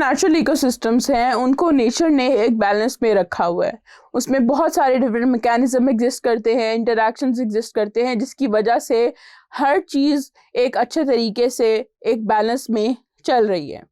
Natural ecosystems हैं उनको nature ने एक बैलेंस में रखा हुआ है। उसमें बहुत सारे डिफरेंट मैकेनिज्म एग्जिस्ट करते हैं, इंटरैक्शंस एग्जिस्ट करते हैं, जिसकी वजह से हर चीज़ एक अच्छे तरीके से एक बैलेंस में चल रही है।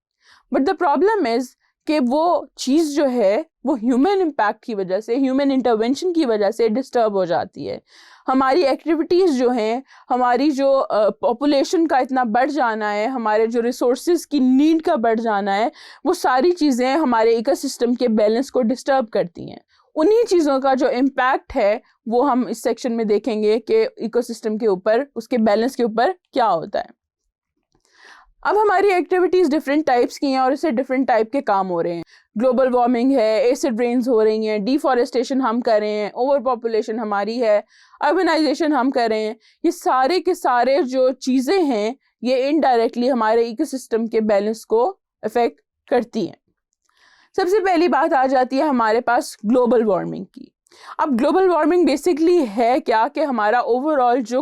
बट द प्रॉब्लम इज़ कि वो चीज़ जो है वो ह्यूमन इम्पैक्ट की वजह से, ह्यूमन इंटरवेंशन की वजह से डिस्टर्ब हो जाती है। हमारी एक्टिविटीज़ जो हैं, हमारी जो पॉपुलेशन का इतना बढ़ जाना है, हमारे जो रिसोर्सेज की नीड का बढ़ जाना है, वो सारी चीज़ें हमारे इकोसिस्टम के बैलेंस को डिस्टर्ब करती हैं। उन्हीं चीज़ों का जो इम्पैक्ट है वो हम इस सेक्शन में देखेंगे कि इकोसिस्टम के ऊपर, उसके बैलेंस के ऊपर क्या होता है। अब हमारी एक्टिविटीज़ डिफरेंट टाइप्स की हैं और इससे डिफरेंट टाइप के काम हो रहे हैं। ग्लोबल वार्मिंग है, एसिड रेन्स हो रही हैं, डिफॉरेस्टेशन हम कर रहे हैं, ओवर पॉपुलेशन हमारी है, अर्बनाइजेशन हम कर रहे हैं। ये सारे के सारे जो चीज़ें हैं ये इनडायरेक्टली हमारे इकोसिस्टम के बैलेंस को अफेक्ट करती हैं। सबसे पहली बात आ जाती है हमारे पास ग्लोबल वार्मिंग की। अब ग्लोबल वार्मिंग बेसिकली है क्या कि हमारा ओवरऑल जो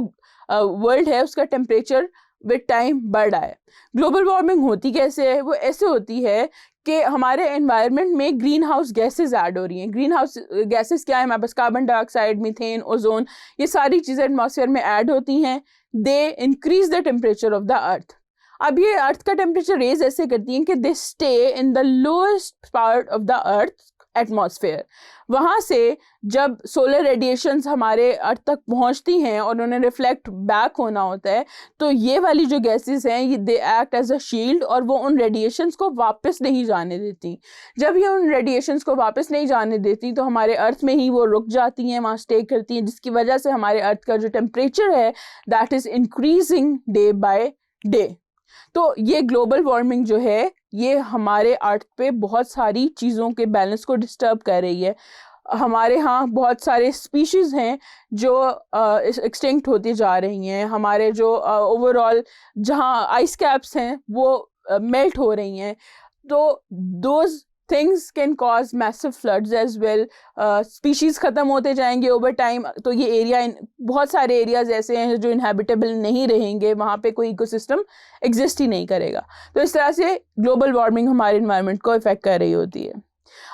वर्ल्ड है उसका टेम्परेचर विद टाइम बढ़ रहा है। ग्लोबल वार्मिंग होती कैसे है? वो ऐसे होती है कि हमारे एनवायरनमेंट में ग्रीन हाउस गैसेज ऐड हो रही हैं। ग्रीन हाउस गैसेज क्या है? हमारे पास कार्बन डाइऑक्साइड, मीथेन, ओजोन, ये सारी चीज़ें एटमॉस्फेयर में ऐड होती हैं। They increase the temperature of the earth. अब ये अर्थ का टेम्परेचर रेज ऐसे करती हैं कि they stay in the lowest part of the earth atmosphere. वहाँ से जब सोलर रेडिएशंस हमारे अर्थ तक पहुँचती हैं और उन्हें रिफ्लेक्ट बैक होना होता है, तो ये वाली जो गैसेस हैं ये they act as a shield और वो उन रेडिएशंस को वापस नहीं जाने देती। जब ये उन रेडिएशंस को वापस नहीं जाने देती तो हमारे अर्थ में ही वो रुक जाती हैं, वहाँ स्टे करती हैं, जिसकी वजह से हमारे अर्थ का जो टेम्परेचर है that is increasing day by day. तो ये ग्लोबल वार्मिंग जो है ये हमारे अर्थ पे बहुत सारी चीज़ों के बैलेंस को डिस्टर्ब कर रही है। हमारे यहाँ बहुत सारे स्पीशीज़ हैं जो एक्सटिंक्ट होती जा रही हैं। हमारे जो ओवरऑल जहाँ आइस कैप्स हैं वो मेल्ट हो रही हैं। तो those things can cause massive floods as well. Species ख़त्म होते जाएंगे ओवर टाइम, तो ये एरिया बहुत सारे एरियाज़ ऐसे हैं जो इनहेबिटेबल नहीं रहेंगे, वहाँ पे कोई इकोसिस्टम एग्जिस्ट ही नहीं करेगा। तो इस तरह से ग्लोबल वार्मिंग हमारे इन्वायरमेंट को इफेक्ट कर रही होती है।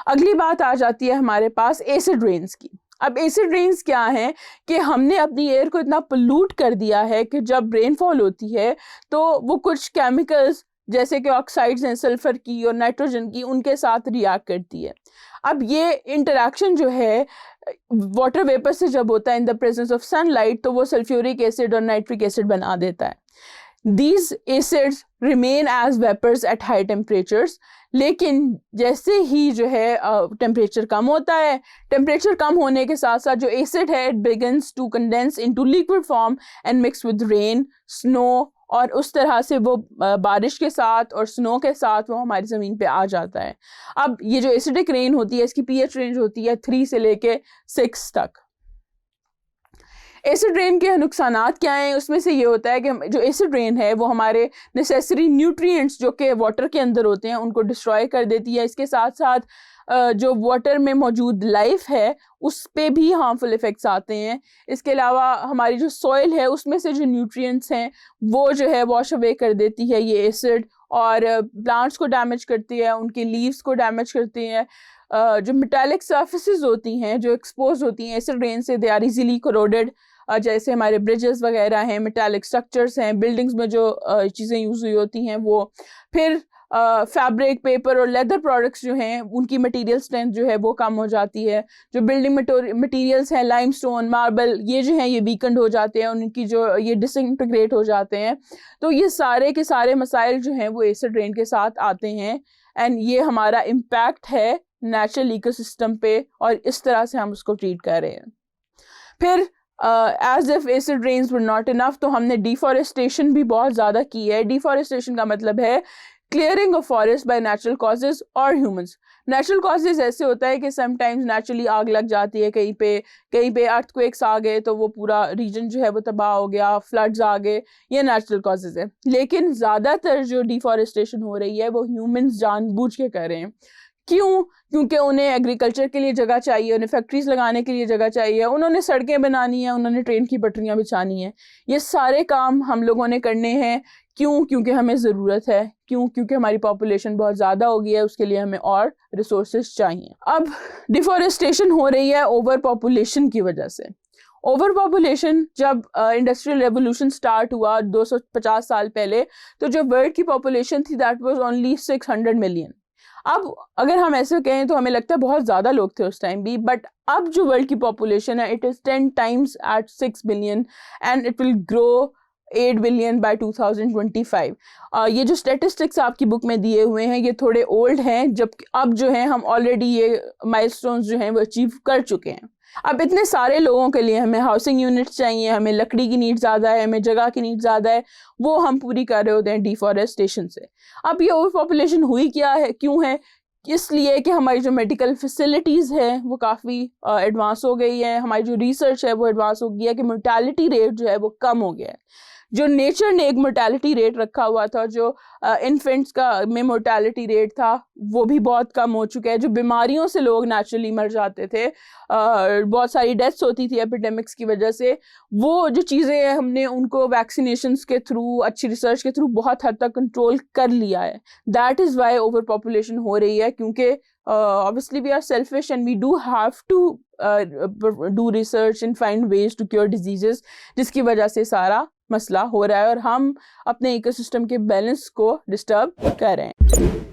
अगली बात आ जाती है हमारे पास एसिड रेन्स की। अब एसिड रेन्स क्या हैं कि हमने अपनी एयर को इतना पोल्यूट कर दिया है कि जब रेनफॉल होती है तो वो कुछ केमिकल्स जैसे कि ऑक्साइड्स हैं सल्फर की और नाइट्रोजन की, उनके साथ रिएक्ट करती है। अब ये इंटरेक्शन जो है वाटर वेपर से जब होता है in the presence of sunlight, तो वो सल्फ्यूरिक एसिड और नाइट्रिक एसिड बना देता है। These acids remain as vapors at high temperatures, लेकिन जैसे ही जो है टेम्परेचर कम होता है, टेम्परेचर कम होने के साथ साथ जो एसिड है it begins to condense into liquid form and mix with rain, snow, और उस तरह से वो बारिश के साथ और स्नो के साथ वो हमारी ज़मीन पे आ जाता है। अब ये जो एसिडिक रेन होती है इसकी pH रेंज होती है 3 से लेके 6 तक। एसिड रेन के नुकसानात क्या हैं? उसमें से ये होता है कि जो एसिड रेन है वो हमारे नेसेसरी न्यूट्रिएंट्स जो कि वाटर के अंदर होते हैं उनको डिस्ट्रॉय कर देती है। इसके साथ साथ जो वाटर में मौजूद लाइफ है उस पे भी हार्मफुल इफ़ेक्ट्स आते हैं। इसके अलावा हमारी जो सॉइल है उसमें से जो न्यूट्रिएंट्स हैं वो जो है वॉश अवे कर देती है ये एसिड, और प्लांट्स को डैमेज करती है, उनके लीव्स को डैमेज करती है। जो मेटालिक सर्फेसिस होती हैं जो एक्सपोज होती हैं एसिड रेन से, दे आर इजीली कोरोडेड। जैसे हमारे ब्रिजेस वगैरह हैं, मेटालिक स्ट्रक्चर्स हैं, बिल्डिंग्स में जो चीज़ें यूज़ हुई होती हैं वो। फिर फैब्रिक, पेपर और लेदर प्रोडक्ट्स जो हैं उनकी मटेरियल स्ट्रेंथ जो है वो कम हो जाती है। जो बिल्डिंग मटेरियल्स हैं, लाइमस्टोन, मार्बल, ये जो हैं ये वीकेंड हो जाते हैं, उनकी जो ये डिसइंटीग्रेट हो जाते हैं। तो ये सारे के सारे मसाइल जो हैं वो एसिड रेन के साथ आते हैं, एंड ये हमारा इम्पैक्ट है नेचुरल इकोसिस्टम पे और इस तरह से हम उसको ट्रीट कर रहे हैं। फिर as if acid rains were not enough, तो हमने डिफॉरेस्टेशन भी बहुत ज़्यादा की है। डिफॉरेस्टेशन का मतलब है clearing of forest by natural causes और ह्यूमंस। नेचुरल कॉजेज ऐसे होता है कि समटाइम्स नेचुरली आग लग जाती है, कहीं पे अर्थक्वेक्स आ गए तो वो पूरा रीजन जो है वो तबाह हो गया, फ्लड्स आ गए, ये नेचुरल कॉजेज है। लेकिन ज़्यादातर जो डिफॉरेस्टेशन हो रही है वो ह्यूमंस जानबूझ के कर रहे हैं। क्यों? क्योंकि उन्हें एग्रीकल्चर के लिए जगह चाहिए, उन्हें फैक्ट्रीज लगाने के लिए जगह चाहिए, उन्होंने सड़कें बनानी है, उन्होंने ट्रेन की पटरियां बिछानी है। ये सारे काम हम लोगों ने करने हैं। क्यों? क्योंकि हमें ज़रूरत है। क्यों? क्योंकि हमारी पॉपुलेशन बहुत ज़्यादा हो गई है, उसके लिए हमें और रिसोर्सेज चाहिए। अब डिफॉरेस्टेशन हो रही है ओवर पॉपुलेशन की वजह से। ओवर पॉपुलेशन जब इंडस्ट्रियल रेवोल्यूशन स्टार्ट हुआ 250 साल पहले, तो जो वर्ल्ड की पॉपुलेशन थी दैट वाज ओनली 600 मिलियन। अब अगर हम ऐसे कहें तो हमें लगता है बहुत ज़्यादा लोग थे उस टाइम भी, बट अब जो वर्ल्ड की पॉपुलेशन है it is 10 times at 6 billion and it will grow 8 billion by 2025। ये जो स्टेटिस्टिक्स आपकी बुक में दिए हुए हैं ये थोड़े ओल्ड हैं, जब अब जो है हम ऑलरेडी ये माइलस्टोन्स जो हैं वो अचीव कर चुके हैं। अब इतने सारे लोगों के लिए हमें हाउसिंग यूनिट्स चाहिए, हमें लकड़ी की नीड ज़्यादा है, हमें जगह की नीड ज़्यादा है, वो हम पूरी कर रहे होते हैं डिफॉरेस्टेशन से। अब ये ओवर पॉपुलेशन हुई क्या है, क्यों है? इसलिए कि हमारी जो मेडिकल फैसिलिटीज़ हैं वो काफ़ी एडवांस हो गई है, हमारी जो रिसर्च है वो एडवांस हो गई है, कि मोर्टेलिटी रेट जो है वो कम हो गया है। जो नेचर ने एक मोर्टेलिटी रेट रखा हुआ था, जो इन्फेंट्स का में मोर्टेलिटी रेट था वो भी बहुत कम हो चुका है। जो बीमारियों से लोग नेचुरली मर जाते थे, बहुत सारी डेथ्स होती थी एपिडेमिक्स की वजह से, वो जो चीज़ें हमने उनको वैक्सीनेशंस के थ्रू, अच्छी रिसर्च के थ्रू बहुत हद तक कंट्रोल कर लिया है। That is why over population हो रही है, क्योंकि obviously we are selfish and we do have to do research and find ways to cure diseases, जिसकी वजह से सारा मसला हो रहा है और हम अपने इकोसिस्टम के बैलेंस को डिस्टर्ब कर रहे हैं।